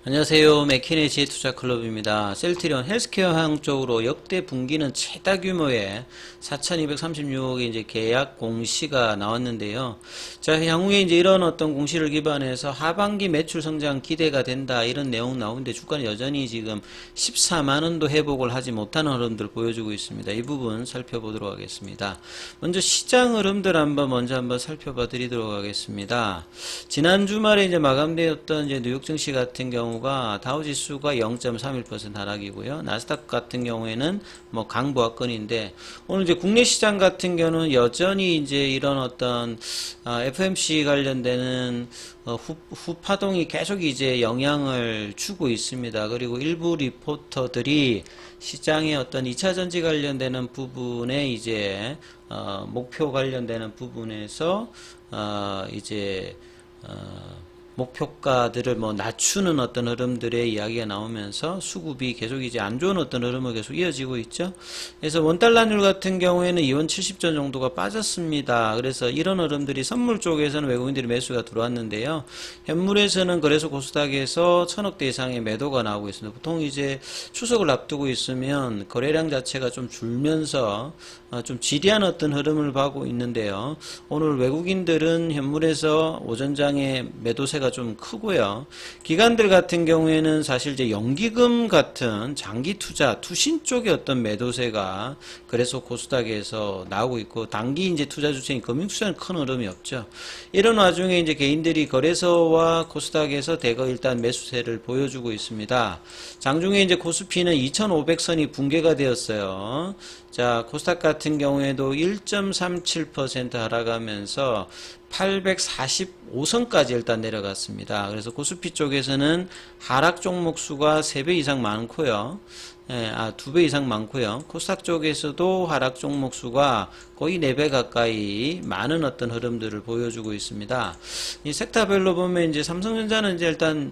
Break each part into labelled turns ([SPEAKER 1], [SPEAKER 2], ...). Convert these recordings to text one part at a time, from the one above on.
[SPEAKER 1] 안녕하세요. 맥키네지 투자클럽입니다. 셀트리온 헬스케어항 쪽으로 역대 분기는 최다 규모의 4,236억의 이제 계약 공시가 나왔는데요. 자, 향후에 이제 이런 어떤 공시를 기반해서 하반기 매출 성장 기대가 된다 이런 내용 나오는데 주가는 여전히 지금 14만 원도 회복을 하지 못하는 흐름들 보여주고 있습니다. 이 부분 살펴보도록 하겠습니다. 먼저 시장 흐름들 한번 살펴봐 드리도록 하겠습니다. 지난 주말에 이제 마감되었던 이제 뉴욕 증시 같은 경우가 다우지수가 0.31% 하락이고요. 나스닥 같은 경우에는 뭐 강보합권인데 오늘 이제 국내 시장 같은 경우는 여전히 이제 이런 어떤 FMC 관련되는 후파동이 계속 이제 영향을 주고 있습니다. 그리고 일부 리포터들이 시장의 어떤 2차전지 관련되는 부분에 이제 목표 관련되는 부분에서 이제 목표가들을 뭐 낮추는 어떤 흐름들의 이야기가 나오면서 수급이 계속 이제 안 좋은 어떤 흐름을 계속 이어지고 있죠. 그래서 원달러율 같은 경우에는 2원 70전 정도가 빠졌습니다. 그래서 이런 흐름들이 선물 쪽에서는 외국인들이 매수가 들어왔는데요. 현물에서는 그래서 코스닥에서 1,000억대 이상의 매도가 나오고 있습니다. 보통 이제 추석을 앞두고 있으면 거래량 자체가 좀 줄면서 좀 지리한 어떤 흐름을 보고 있는데요. 오늘 외국인들은 현물에서 오전장에 매도세가 좀 크고요. 기관들 같은 경우에는 사실 이제 연기금 같은 장기 투자, 투신 쪽의 어떤 매도세가 그래서 코스닥에서 나오고 있고 단기 이제 투자 주체인 금융투자는 큰 흐름이 없죠. 이런 와중에 이제 개인들이 거래소와 코스닥에서 대거 일단 매수세를 보여주고 있습니다. 장중에 이제 코스피는 2,500선이 붕괴가 되었어요. 자, 코스닥 같은 경우에도 1.37% 하락하면서 845선까지 일단 내려갔습니다. 그래서 코스피 쪽에서는 하락 종목 수가 3배 이상 많고요. 2배 이상 많고요. 코스닥 쪽에서도 하락 종목 수가 거의 4배 가까이 많은 어떤 흐름들을 보여주고 있습니다. 이 섹터별로 보면 이제 삼성전자는 이제 일단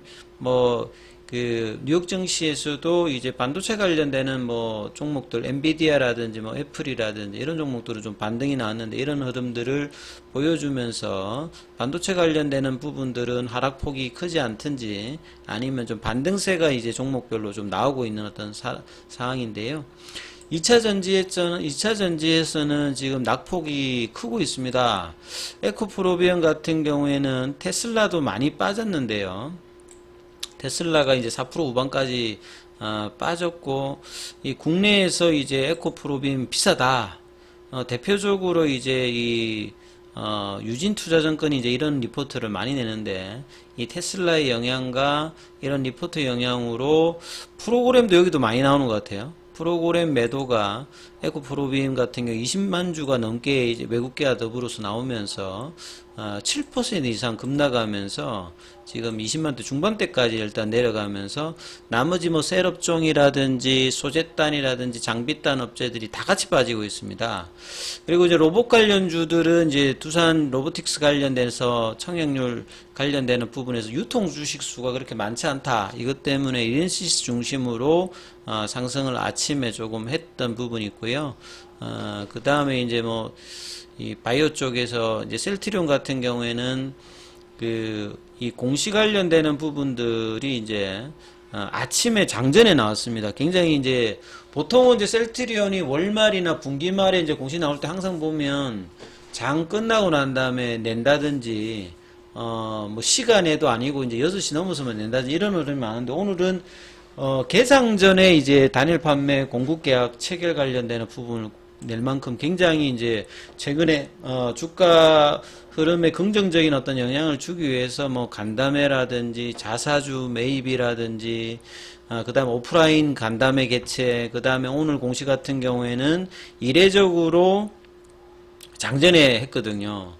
[SPEAKER 1] 뉴욕 증시에서도 이제 반도체 관련되는 종목들, 엔비디아라든지 애플이라든지 이런 종목들은 좀 반등이 나왔는데 이런 흐름들을 보여주면서 반도체 관련되는 부분들은 하락폭이 크지 않든지 아니면 좀 반등세가 이제 종목별로 좀 나오고 있는 어떤 상황인데요. 2차 전지에서는 지금 낙폭이 크고 있습니다. 에코프로비언 같은 경우에는 테슬라도 많이 빠졌는데요. 테슬라가 이제 4% 후반까지 빠졌고 이 국내에서 이제 에코프로빔 비싸다. 대표적으로 이제 이 유진투자증권이 이제 이런 리포트를 많이 내는데 이 테슬라의 영향과 이런 리포트 영향으로 프로그램도 여기도 많이 나오는 것 같아요. 프로그램 매도가 에코프로빔 같은 경우 20만 주가 넘게 이제 외국계와 더불어서 나오면서 7% 이상 급락하면서 지금 20만대 중반대까지 일단 내려가면서 나머지 셋업종이라든지 소재단이라든지 장비단 업체들이 다 같이 빠지고 있습니다. 그리고 이제 로봇 관련주들은 이제 두산 로보틱스 관련돼서 청약률 관련되는 부분에서 유통 주식 수가 그렇게 많지 않다. 이것 때문에 이렌시스 중심으로 상승을 아침에 조금 했던 부분이 있고요. 그 다음에 이제 이 바이오 쪽에서 이제 셀트리온 같은 경우에는 이 공시 관련되는 부분들이 이제 아침에 장전에 나왔습니다. 굉장히 이제 보통은 이제 셀트리온이 월말이나 분기말에 이제 공시 나올 때 항상 보면 장 끝나고 난 다음에 낸다든지 시간에도 아니고 이제 6시 넘어서만 낸다든지 이런 흐름이 많은데 오늘은 개장 전에 이제 단일 판매 공급 계약 체결 관련되는 부분을 낼 만큼 굉장히 이제 최근에 주가 흐름에 긍정적인 어떤 영향을 주기 위해서 간담회라든지 자사주 매입이라든지 그 다음에 오프라인 간담회 개최 그 다음에 오늘 공시 같은 경우에는 이례적으로 장전에 했거든요.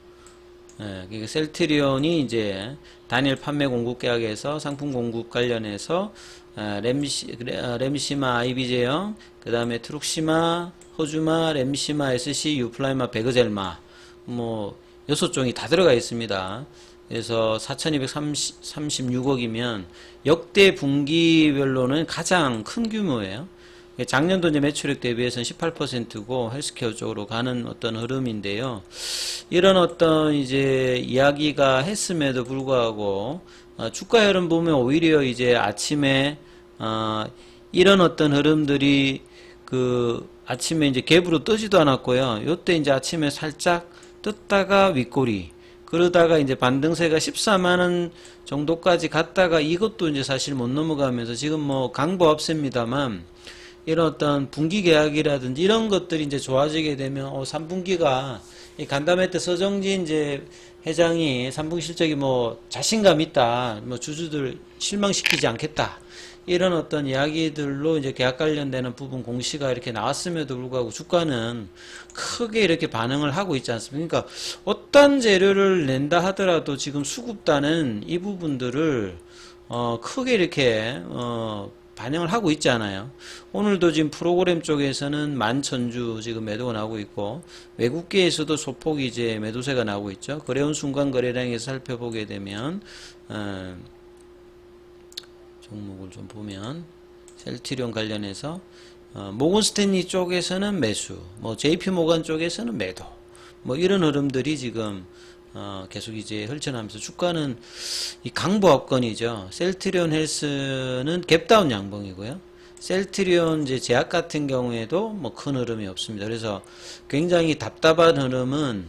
[SPEAKER 1] 그러니까 셀트리온이 이제 단일 판매 공급 계약에서 상품 공급 관련해서 램시마 아이비제형 그 다음에 트룩시마 호주마, 램시마, SC, 유플라이마, 베그젤마 6종이 다 들어가 있습니다. 그래서 4,236억이면 역대 분기별로는 가장 큰 규모예요. 작년도 이제 매출액 대비해서는 18%고 헬스케어 쪽으로 가는 어떤 흐름인데요. 이런 어떤 이제 이야기가 했음에도 불구하고 주가 흐름 보면 오히려 이제 아침에 이런 어떤 흐름들이 아침에 이제 갭으로 뜨지도 않았고요. 요때 이제 아침에 살짝 떴다가 윗꼬리, 그러다가 이제 반등세가 14만원 정도까지 갔다가 이것도 이제 사실 못 넘어가면서 지금 뭐 강보합세입니다만 이런 어떤 분기 계약이라든지 이런 것들이 이제 좋아지게 되면 3분기가 이 간담회 때 서정진 이제 회장이 3분기 실적이 뭐 자신감 있다, 뭐 주주들 실망시키지 않겠다, 이런 어떤 이야기들로 이제 계약 관련되는 부분 공시가 이렇게 나왔음에도 불구하고 주가는 크게 이렇게 반응을 하고 있지 않습니까? 그러니까 어떤 재료를 낸다 하더라도 지금 수급단은 이 부분들을 크게 이렇게 반영을 하고 있지 않아요. 오늘도 지금 프로그램 쪽에서는 11,000주 지금 매도가 나오고 있고, 외국계에서도 소폭 이제 매도세가 나오고 있죠. 거래원 순간 거래량에서 살펴보게 되면 종목을 좀 보면 셀트리온 관련해서 모건 스탠리 쪽에서는 매수, 뭐 JP 모건 쪽에서는 매도, 뭐 이런 흐름들이 지금 계속 이제 펼쳐나면서 주가는 이 강보합권이죠. 셀트리온 헬스는 갭다운 양봉이고요. 셀트리온 이제 제약 같은 경우에도 뭐 큰 흐름이 없습니다. 그래서 굉장히 답답한 흐름은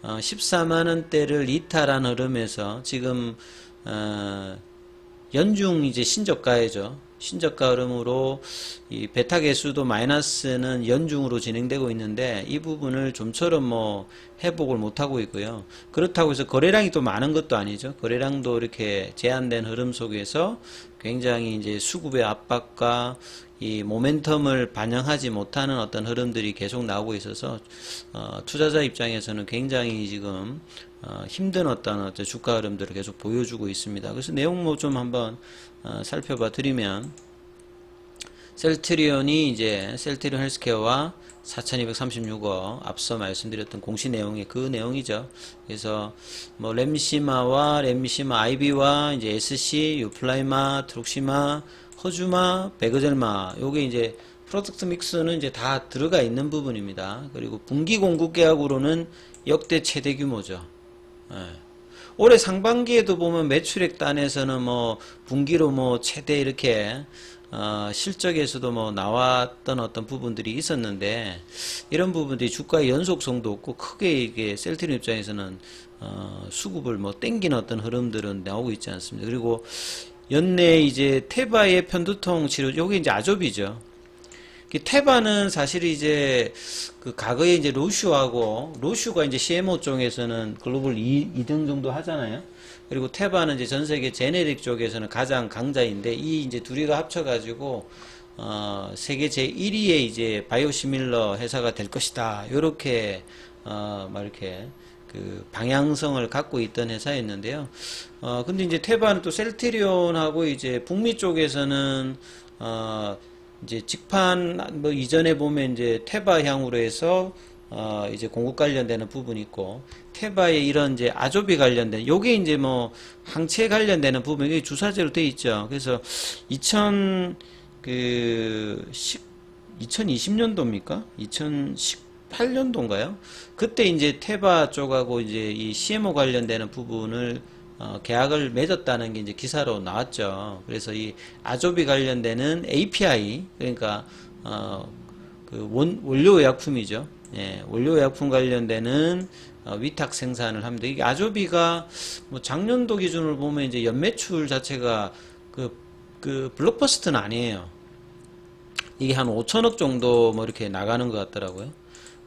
[SPEAKER 1] 14만원대를 이탈한 흐름에서 지금 연중 이제 신저가이죠. 신저가 흐름으로 이 베타 개수도 마이너스는 연중으로 진행되고 있는데 이 부분을 좀처럼 뭐 회복을 못하고 있고요. 그렇다고 해서 거래량이 또 많은 것도 아니죠. 거래량도 이렇게 제한된 흐름 속에서 굉장히 이제 수급의 압박과 이 모멘텀을 반영하지 못하는 어떤 흐름들이 계속 나오고 있어서 투자자 입장에서는 굉장히 지금 힘든 어떤 주가 흐름들을 계속 보여주고 있습니다. 그래서 내용 좀 한번 살펴봐 드리면, 셀트리온이 이제 셀트리온 헬스케어와 4,236억 앞서 말씀드렸던 공시 내용이 그 내용이죠. 그래서 뭐 램시마와 램시마 IB와 이제 SC, 유플라이마, 트룩시마, 허주마, 베그젤마, 요게 이제 프로덕트 믹스는 이제 다 들어가 있는 부분입니다. 그리고 분기 공급 계약으로는 역대 최대 규모죠. 예. 올해 상반기에도 보면 매출액 단에서는 뭐 분기로 뭐 최대 이렇게 실적에서도 뭐 나왔던 어떤 부분들이 있었는데, 이런 부분들이 주가의 연속성도 없고 크게 이게 셀트리온 입장에서는 수급을 뭐 땡기는 어떤 흐름들은 나오고 있지 않습니다. 그리고 연내 이제 테바의 편두통 치료, 요게 이제 아조비죠. 테바는 사실 이제 과거에 이제 로슈가 이제 CMO 쪽에서는 글로벌 2등 정도 하잖아요. 그리고 테바는 이제 전 세계 제네릭 쪽에서는 가장 강자인데, 이 이제 둘이가 합쳐가지고 세계 제1위의 이제 바이오시밀러 회사가 될 것이다. 요렇게 막 이렇게 방향성을 갖고 있던 회사였는데요. 근데 이제 테바는 또 셀트리온하고 이제 북미 쪽에서는 이제 직판 뭐 이전에 보면 이제 테바향으로 해서 이제 공급 관련되는 부분이 있고, 테바의 이런 이제 아조비 관련된 요게 이제 뭐 항체 관련되는 부분이 주사제로 돼 있죠. 그래서 2020년도입니까? 2018년도인가요? 그때 이제 테바 쪽하고 이제 이 CMO 관련되는 부분을 계약을 맺었다는 게 이제 기사로 나왔죠. 그래서 이 아조비 관련되는 API, 그러니까 원료의약품이죠. 예, 원료의약품 관련되는 위탁 생산을 합니다. 이게 아조비가 뭐 작년도 기준으로 보면 이제 연매출 자체가 블록버스터는 아니에요. 이게 한 5천억 정도 뭐 이렇게 나가는 것 같더라고요.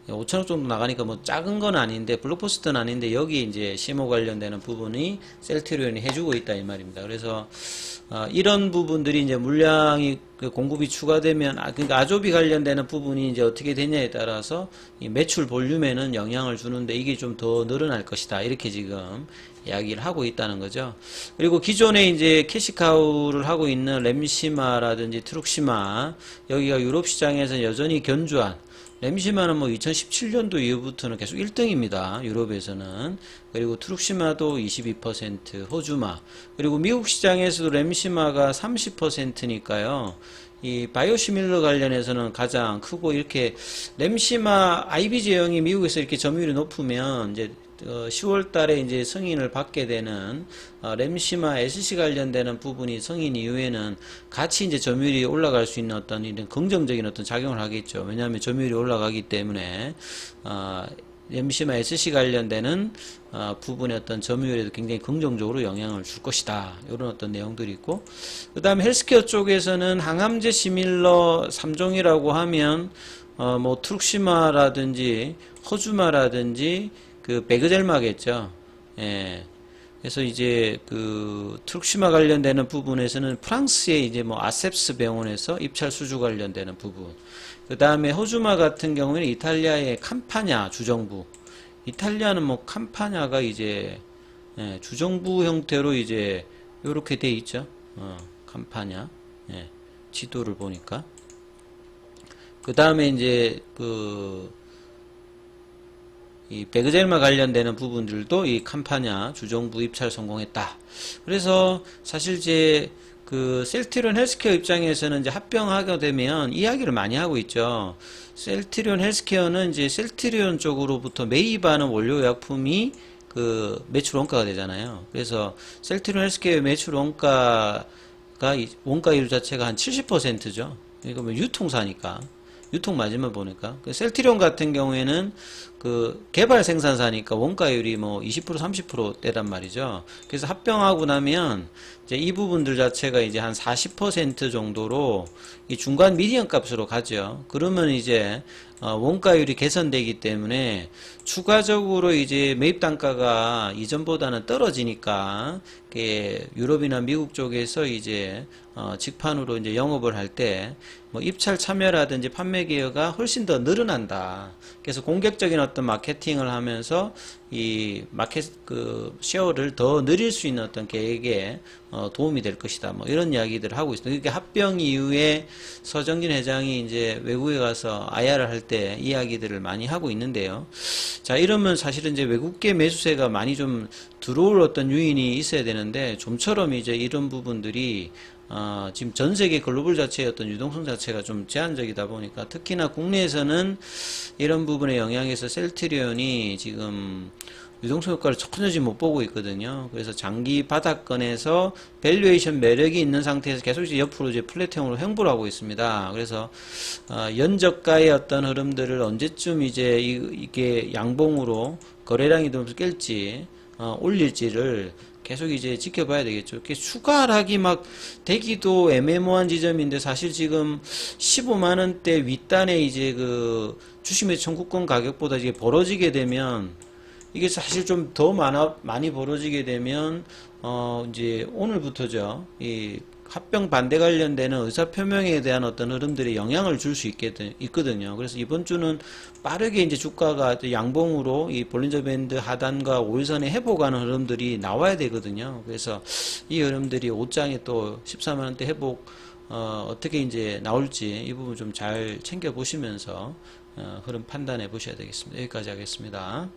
[SPEAKER 1] 5천억 정도 나가니까 뭐 작은 건 아닌데, 블록버스터는 아닌데, 여기 이제 CMO 관련되는 부분이 셀트리온이 해주고 있다 이 말입니다. 그래서 이런 부분들이 이제 물량이 공급이 추가되면 그러니까 아조비 관련되는 부분이 이제 어떻게 되냐에 따라서 이 매출 볼륨에는 영향을 주는데, 이게 좀 더 늘어날 것이다 이렇게 지금 이야기를 하고 있다는 거죠. 그리고 기존에 이제 캐시카우를 하고 있는 램시마라든지 트룩시마, 여기가 유럽 시장에서 여전히 견주한 램시마는 뭐 2017년도 이후부터는 계속 1등입니다. 유럽에서는. 그리고 트룩시마도 22%, 호주마. 그리고 미국 시장에서도 램시마가 30%니까요. 이 바이오시밀러 관련해서는 가장 크고, 이렇게 램시마 IB 제형이 미국에서 이렇게 점유율이 높으면 이제 10월 달에 이제 승인을 받게 되는 램시마 SC 관련되는 부분이 승인 이후에는 같이 이제 점유율이 올라갈 수 있는 어떤 이런 긍정적인 어떤 작용을 하겠죠. 왜냐하면 점유율이 올라가기 때문에 램시마 SC 관련되는 부분의 어떤 점유율에도 굉장히 긍정적으로 영향을 줄 것이다. 이런 어떤 내용들이 있고, 그 다음에 헬스케어 쪽에서는 항암제 시밀러 3종이라고 하면 뭐 트룩시마라든지 호주마라든지 그 베그젤마겠죠. 예. 그래서 이제 그 트룩시마 관련되는 부분에서는 프랑스의 이제 뭐 아셉스 병원에서 입찰 수주 관련되는 부분. 그 다음에 호주마 같은 경우에는 이탈리아의 캄파냐 주정부. 이탈리아는 뭐 캄파냐가 이제 주정부 형태로 이제 요렇게 돼 있죠. 캄파냐. 예. 지도를 보니까. 그 다음에 이제 이 베그젤마 관련되는 부분들도 이 캄파냐 주정부 입찰 성공했다. 그래서 사실 이제 그 셀트리온 헬스케어 입장에서는 이제 합병하게 되면 이야기를 많이 하고 있죠. 셀트리온 헬스케어는 이제 셀트리온 쪽으로부터 매입하는 원료 약품이 그 매출 원가가 되잖아요. 그래서 셀트리온 헬스케어의 매출 원가가 원가율 자체가 한 70%죠. 이거 뭐 유통사니까. 유통 마진만 보니까. 그 셀트리온 같은 경우에는 그 개발 생산사니까 원가율이 뭐 20% 30%대란 말이죠. 그래서 합병하고 나면 이제 이 부분들 자체가 이제 한 40% 정도로 이 중간 미디언 값으로 가죠. 그러면 이제 원가율이 개선되기 때문에 추가적으로 이제 매입 단가가 이전보다는 떨어지니까 유럽이나 미국 쪽에서 이제 직판으로 이제 영업을 할 때 뭐 입찰 참여라든지 판매 기회가 훨씬 더 늘어난다. 그래서 공격적인 어떤 마케팅을 하면서 이 마켓 그 쉐어를 더 늘릴 수 있는 어떤 계획에 도움이 될 것이다. 뭐 이런 이야기들을 하고 있습니다. 그러니까 합병 이후에 서정진 회장이 이제 외국에 가서 IR을 할 때 이야기들을 많이 하고 있는데요. 자, 이러면 사실은 이제 외국계 매수세가 많이 좀 들어올 어떤 요인이 있어야 되는데, 좀처럼 이제 이런 부분들이 지금 전 세계 글로벌 자체의 어떤 유동성 자체가 좀 제한적이다 보니까, 특히나 국내에서는 이런 부분에 영향해서 셀트리온이 지금 유동성 효과를 전혀 못 보고 있거든요. 그래서 장기 바닥권에서 밸류에이션 매력이 있는 상태에서 계속 이제 옆으로 이제 플랫형으로 횡보를 하고 있습니다. 그래서 연저가의 어떤 흐름들을 언제쯤 이제 이게 양봉으로 거래량이 좀 깰지 올릴지를 계속 이제 지켜봐야 되겠죠. 이렇게 추가 하락이 막 되기도 애매모호한 지점인데, 사실 지금 15만원대 윗단에 이제 그 주식 매수 청구권 가격보다 이게 벌어지게 되면, 이게 사실 좀 더 많이 벌어지게 되면, 이제 오늘부터죠. 이 합병 반대 관련되는 의사표명에 대한 어떤 흐름들이 영향을 줄 수 있거든요. 그래서 이번 주는 빠르게 이제 주가가 양봉으로 이 볼린저 밴드 하단과 5일선에 회복하는 흐름들이 나와야 되거든요. 그래서 이 흐름들이 5장에 또 14만원대 회복, 어떻게 이제 나올지 이 부분 좀 잘 챙겨 보시면서, 흐름 판단해 보셔야 되겠습니다. 여기까지 하겠습니다.